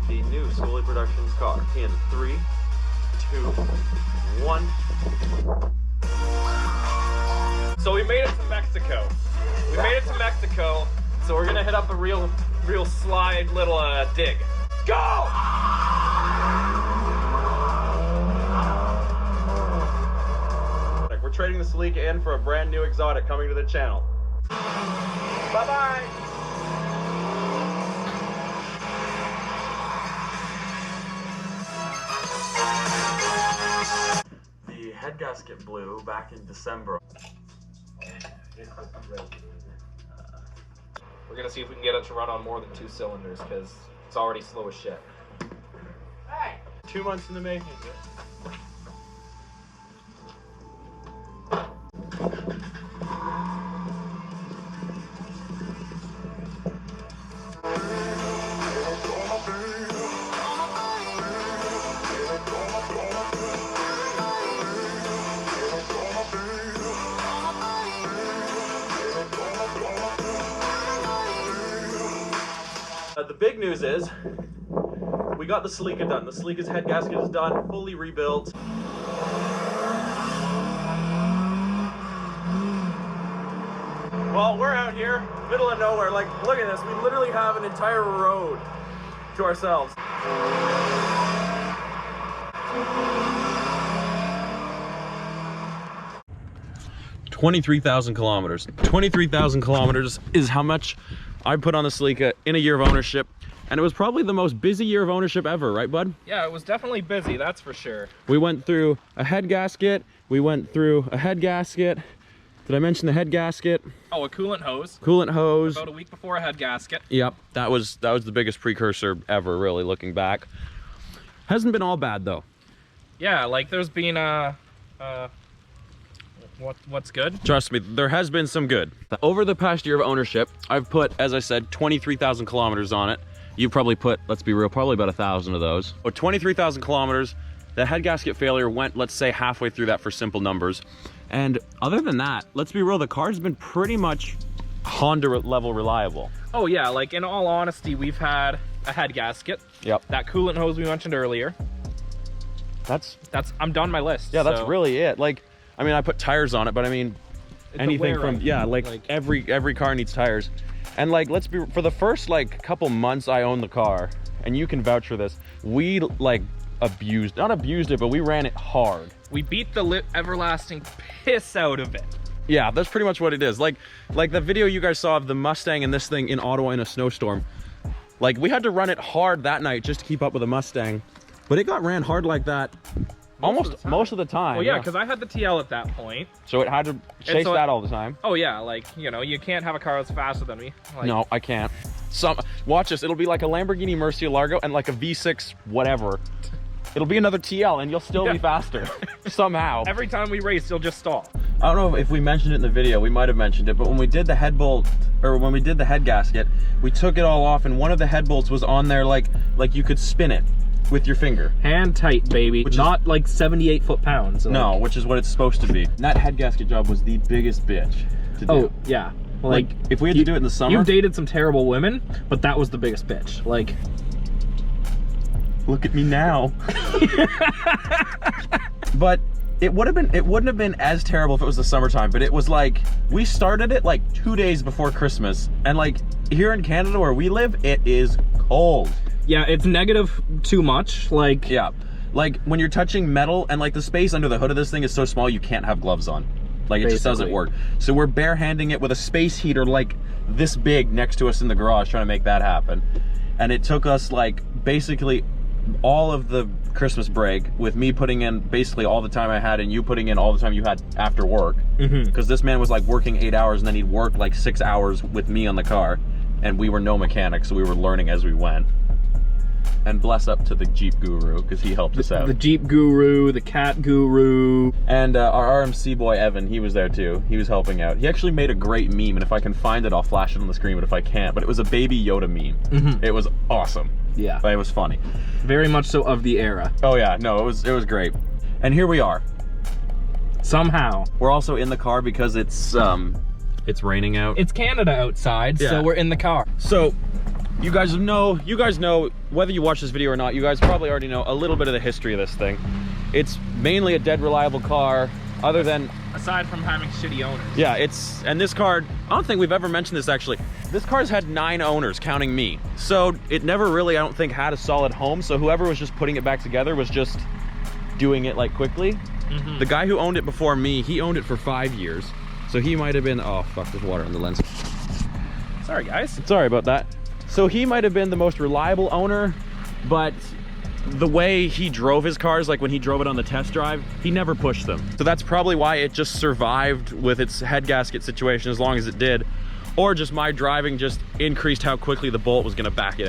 the new Celica Productions car in 3, 2, 1. So we made it to Mexico. So we're gonna hit up a real slide little dig. Go! We're trading the Celica in for a brand new exotic coming to the channel. Bye-bye! The head gasket blew back in December. We're gonna see if we can get it to run on more than 2 cylinders, because it's already slow as shit. Hey! 2 months in the making. The big news is, we got the Celica done. The Celica's head gasket is done, fully rebuilt. Well, we're out here, middle of nowhere. Like, look at this. We literally have an entire road to ourselves. 23,000 kilometers. 23,000 kilometers is how much I put on the Celica in a year of ownership, and it was probably the most busy year of ownership ever, right, bud? Yeah, it was definitely busy, that's for sure. We went through a head gasket, we went through a head gasket. Did I mention the head gasket? Oh, a coolant hose. Coolant hose. About a week before a head gasket. Yep, that was the biggest precursor ever, really, looking back. Hasn't been all bad, though. Yeah, like there's been what's good? Trust me, there has been some good. Over the past year of ownership, I've put, as I said, 23,000 kilometers on it. You've probably put, let's be real, probably about 1,000 of those. So 23,000 kilometers. The head gasket failure went, let's say, halfway through that for simple numbers. And other than that, let's be real, the car's been pretty much Honda level reliable. Oh yeah, like in all honesty, we've had a head gasket. Yep. That coolant hose we mentioned earlier. That's I'm done my list. Yeah, that's really it. Like, I mean, I put tires on it, but I mean, it's anything from, yeah, like every car needs tires. And like, let's be, for the first like couple months I owned the car, and you can vouch for this, we like not abused it, but we ran it hard. We beat the everlasting piss out of it. Yeah, that's pretty much what it is. Like the video you guys saw of the Mustang and this thing in Ottawa in a snowstorm. Like, we had to run it hard that night just to keep up with the Mustang, but it got ran hard like that most of the time. Oh yeah, because I had the TL at that point. So it had to chase that all the time. Oh yeah, like, you know, you can't have a car that's faster than me. Like, no, I can't. Watch this, it'll be like a Lamborghini Murcielago and like a V6 whatever. It'll be another TL and you'll still be faster, somehow. Every time we race, you'll just stall. I don't know if we mentioned it in the video, we might have mentioned it, but when we did the head bolt, or when we did the head gasket, we took it all off and one of the head bolts was on there like you could spin it with your finger. Hand tight, baby. Which not like 78 foot-pounds. Like. No, which is what it's supposed to be. That head gasket job was the biggest bitch to do. Oh, yeah. Like if we had to do it in the summer. You've dated some terrible women, but that was the biggest bitch. Like, look at me now. But it wouldn't have been as terrible if it was the summertime, but it was like, we started it like 2 days before Christmas, and like here in Canada where we live, it is cold. Yeah, it's negative too much. Like, yeah, like when you're touching metal and like the space under the hood of this thing is so small you can't have gloves on. Like, it just doesn't work. So we're barehanding it with a space heater like this big next to us in the garage trying to make that happen. And it took us like basically all of the Christmas break with me putting in basically all the time I had and you putting in all the time you had after work. Because this man was like working 8 hours and then he'd work like 6 hours with me on the car, and we were no mechanics, so we were learning as we went. And bless up to the Jeep guru, because he helped us out. The Jeep guru, the cat guru. And our RMC boy, Evan, he was there too. He was helping out. He actually made a great meme, and if I can find it, I'll flash it on the screen, but if I can't. But it was a Baby Yoda meme. It was awesome. Yeah. But it was funny. Very much so of the era. Oh yeah, no, it was great. And here we are. Somehow. We're also in the car because it's raining out. It's Canada outside, so we're in the car. So, You guys know, whether you watch this video or not, you guys probably already know a little bit of the history of this thing. It's mainly a dead reliable car, other than... Aside from having shitty owners. Yeah, and this car, I don't think we've ever mentioned this actually. This car's had 9 owners, counting me. So it never really, I don't think, had a solid home. So whoever was just putting it back together was just doing it like quickly. The guy who owned it before me, he owned it for 5 years. So he might have been, oh fuck, there's water on the lens. Sorry guys. Sorry about that. So he might have been the most reliable owner, but the way he drove his cars, like when he drove it on the test drive, he never pushed them. So that's probably why it just survived with its head gasket situation as long as it did. Or just my driving just increased how quickly the bolt was gonna back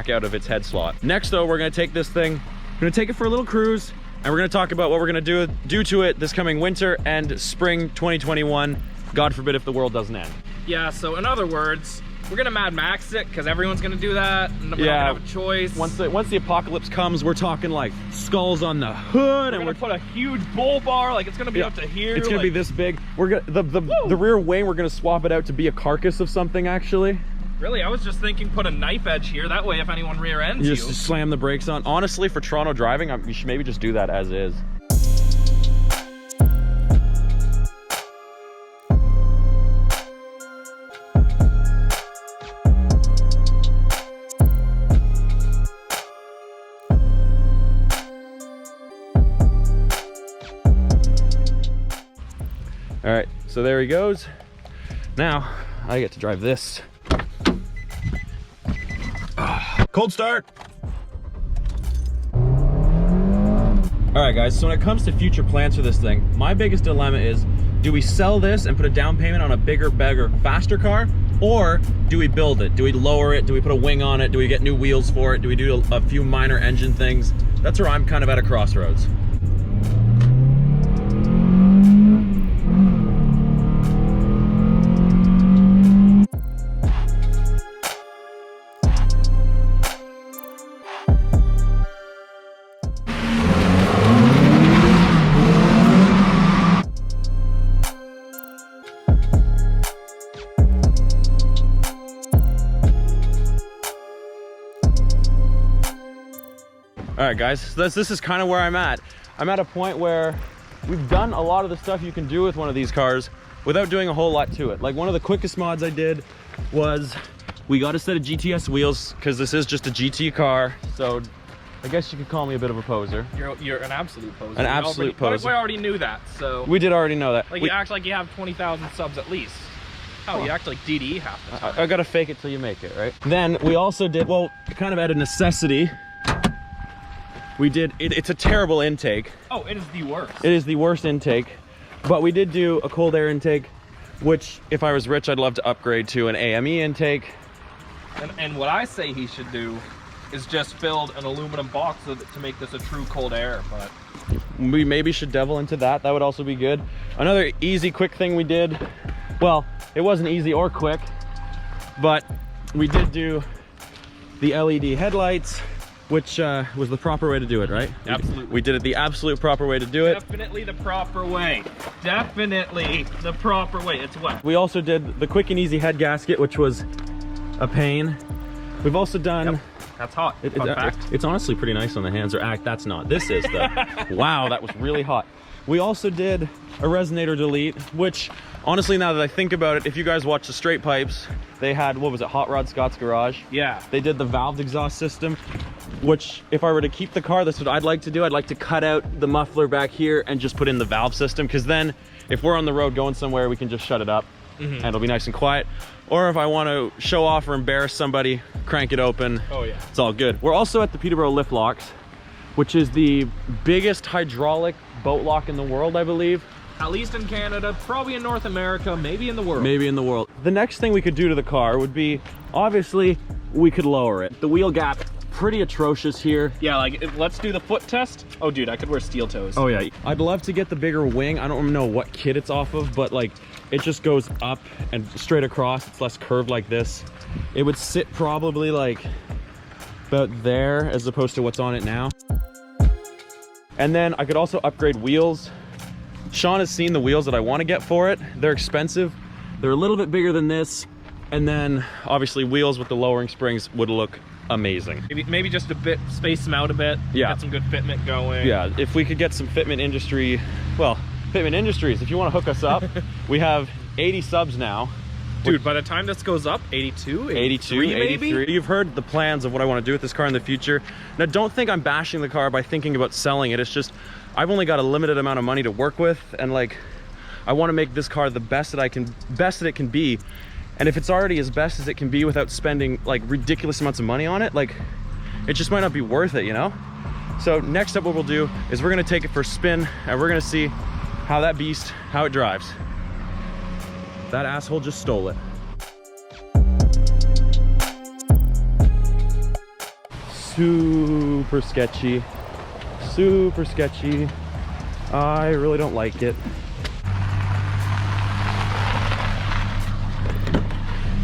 out of its head slot. Next though, we're gonna take this thing, we're gonna take it for a little cruise, and we're gonna talk about what we're gonna do to it this coming winter and spring 2021, God forbid if the world doesn't end. Yeah, so in other words, we're gonna Mad Max it, because everyone's gonna do that, and we're not gonna have a choice. Once the apocalypse comes, we're talking like skulls on the hood, and we're gonna put a huge bull bar, like it's gonna be up to here. It's gonna be this big. We're gonna the rear wing, we're gonna swap it out to be a carcass of something actually. Really, I was just thinking put a knife edge here, that way if anyone rear ends you. Just slam the brakes on. Honestly, for Toronto driving, you should maybe just do that as is. All right, so there he goes. Now I get to drive this. Cold start. All right guys, so when it comes to future plans for this thing, my biggest dilemma is, do we sell this and put a down payment on a bigger, better, faster car? Or do we build it? Do we lower it? Do we put a wing on it? Do we get new wheels for it? Do we do a few minor engine things? That's where I'm kind of at a crossroads. All right guys, so this is kind of where I'm at. I'm at a point where we've done a lot of the stuff you can do with one of these cars without doing a whole lot to it. Like one of the quickest mods I did was we got a set of GTS wheels because this is just a GT car. So I guess you could call me a bit of a poser. You're an absolute poser. An absolute poser. We already knew that, so. We did already know that. Like you act like you have 20,000 subs at least. Oh, you act like DD half the time. I gotta fake it till you make it, right? Then we also did, well, kind of out of necessity, we did, it's a terrible intake. Oh, it is the worst. It is the worst intake, but we did do a cold air intake, which if I was rich, I'd love to upgrade to an AME intake. And what I say he should do is just build an aluminum box to make this a true cold air, but. We maybe should devil into that. That would also be good. Another easy, quick thing we did, well, it wasn't easy or quick, but we did do the LED headlights, which was the proper way to do it, right? Absolutely. We did it the absolute proper way to do it. Definitely the proper way. Definitely the proper way. It's what? We also did the quick and easy head gasket, which was a pain. We've also done... Yep. That's hot. It's honestly pretty nice on the hands. Or that's not. This is the... Wow, that was really hot. We also did a resonator delete, which honestly, now that I think about it, if you guys watch the straight pipes, they had, what was it, Hot Rod Scott's Garage? Yeah. They did the valved exhaust system, which if I were to keep the car, that's what I'd like to do. I'd like to cut out the muffler back here and just put in the valve system, because then if we're on the road going somewhere, we can just shut it up and it'll be nice and quiet. Or if I want to show off or embarrass somebody, crank it open. Oh yeah. It's all good. We're also at the Peterborough Lift Locks, which is the biggest hydraulic boat lock in the world, I believe. At least in Canada, probably in North America, maybe in the world. Maybe in the world. The next thing we could do to the car would be, obviously, we could lower it. The wheel gap, pretty atrocious here. Yeah, like, let's do the foot test. Oh, dude, I could wear steel toes. Oh, yeah. I'd love to get the bigger wing. I don't know what kit it's off of, but, like, it just goes up and straight across. It's less curved like this. It would sit probably, like, about there as opposed to what's on it now. And then I could also upgrade wheels. Sean has seen the wheels that I want to get for it. They're expensive. They're a little bit bigger than this. And then obviously wheels with the lowering springs would look amazing. Maybe just a bit, space them out a bit. Yeah. Get some good fitment going. Yeah, if we could get some Fitment Industry, well, Fitment Industries, if you want to hook us up, we have 80 subs now. Dude, by the time this goes up, 82, 83 maybe? You've heard the plans of what I want to do with this car in the future. Now, don't think I'm bashing the car by thinking about selling it. It's just, I've only got a limited amount of money to work with, and like, I want to make this car the best that it can be. And if it's already as best as it can be without spending like ridiculous amounts of money on it, like, it just might not be worth it, you know? So next up, what we'll do is we're gonna take it for a spin, and we're gonna see how that beast, how it drives. That asshole just stole it. Super sketchy. Super sketchy. I really don't like it.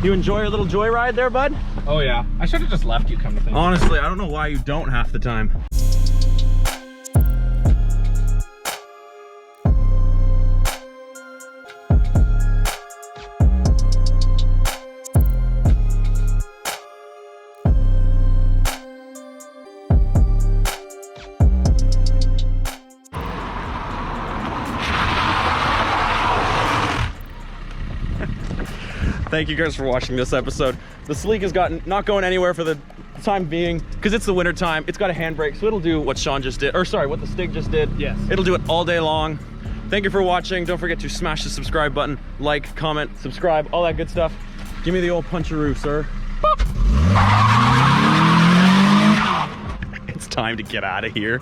You enjoy your little joyride there, bud? Oh yeah. I should have just left you, come to think. Honestly, I don't know why you don't half the time. Thank you guys for watching this episode. The Celica's not going anywhere for the time being because it's the winter time. It's got a handbrake, so it'll do what Sean just did, or sorry, what the Stig just did. Yes. It'll do it all day long. Thank you for watching. Don't forget to smash the subscribe button, like, comment, subscribe, all that good stuff. Give me the old puncheroo, sir. It's time to get out of here.